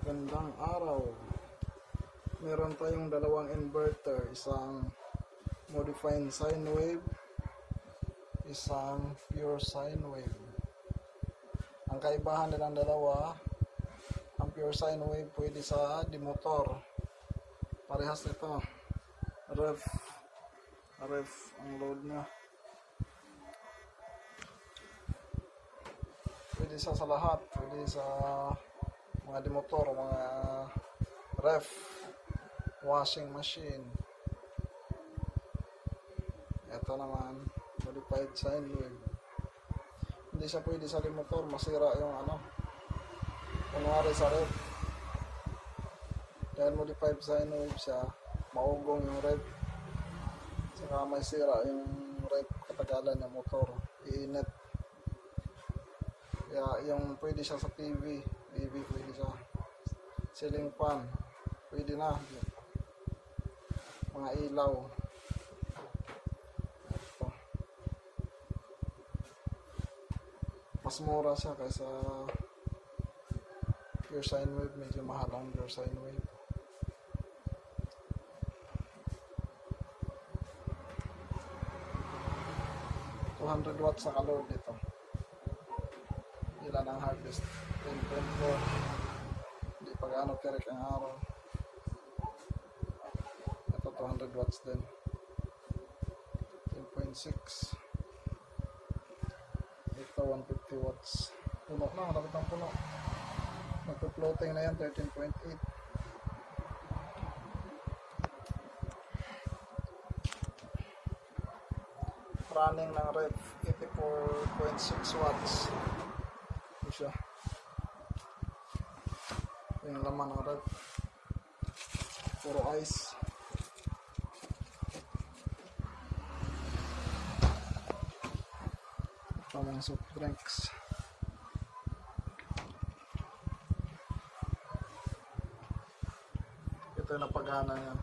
Magandang araw. Meron tayong dalawang inverter, isang modified sine wave, isang pure sine wave. Ang kaibahan nilang dalawa, ang pure sine wave pwede sa demotor. Parehas nito. Ref ang load niya. Pwede sa lahat, pwede sa mga demotor, mga ref, washing machine. Ito naman, modified sine wave. Hindi siya pwede sa demotor, masira yung kunwari sa ref. Dahil modified sine wave siya, maugong yung ref. Saka may sira yung ref katagalan ng motor, iinit. Kaya yung pwede siya sa TV pwede siya. Ceiling fan, pwede na. Mga ilaw. Ito. Mas mura siya kaysa pure sine wave. Medyo mahal ang pure sine wave. $200 watts na load dito. Ilan ang harvest? 10.4. Hindi pa gaano correct ang araw. Ito 200 watts din. 10.6. Ito 150 watts. Puno na, malapit ang puno. Magpo-floating na yan, 13.8. Running ng ref, 84.6 watts. Ito siya. Yung laman ng ref. Puro ice. Ito mga soft drinks. Ito yung napagana yan.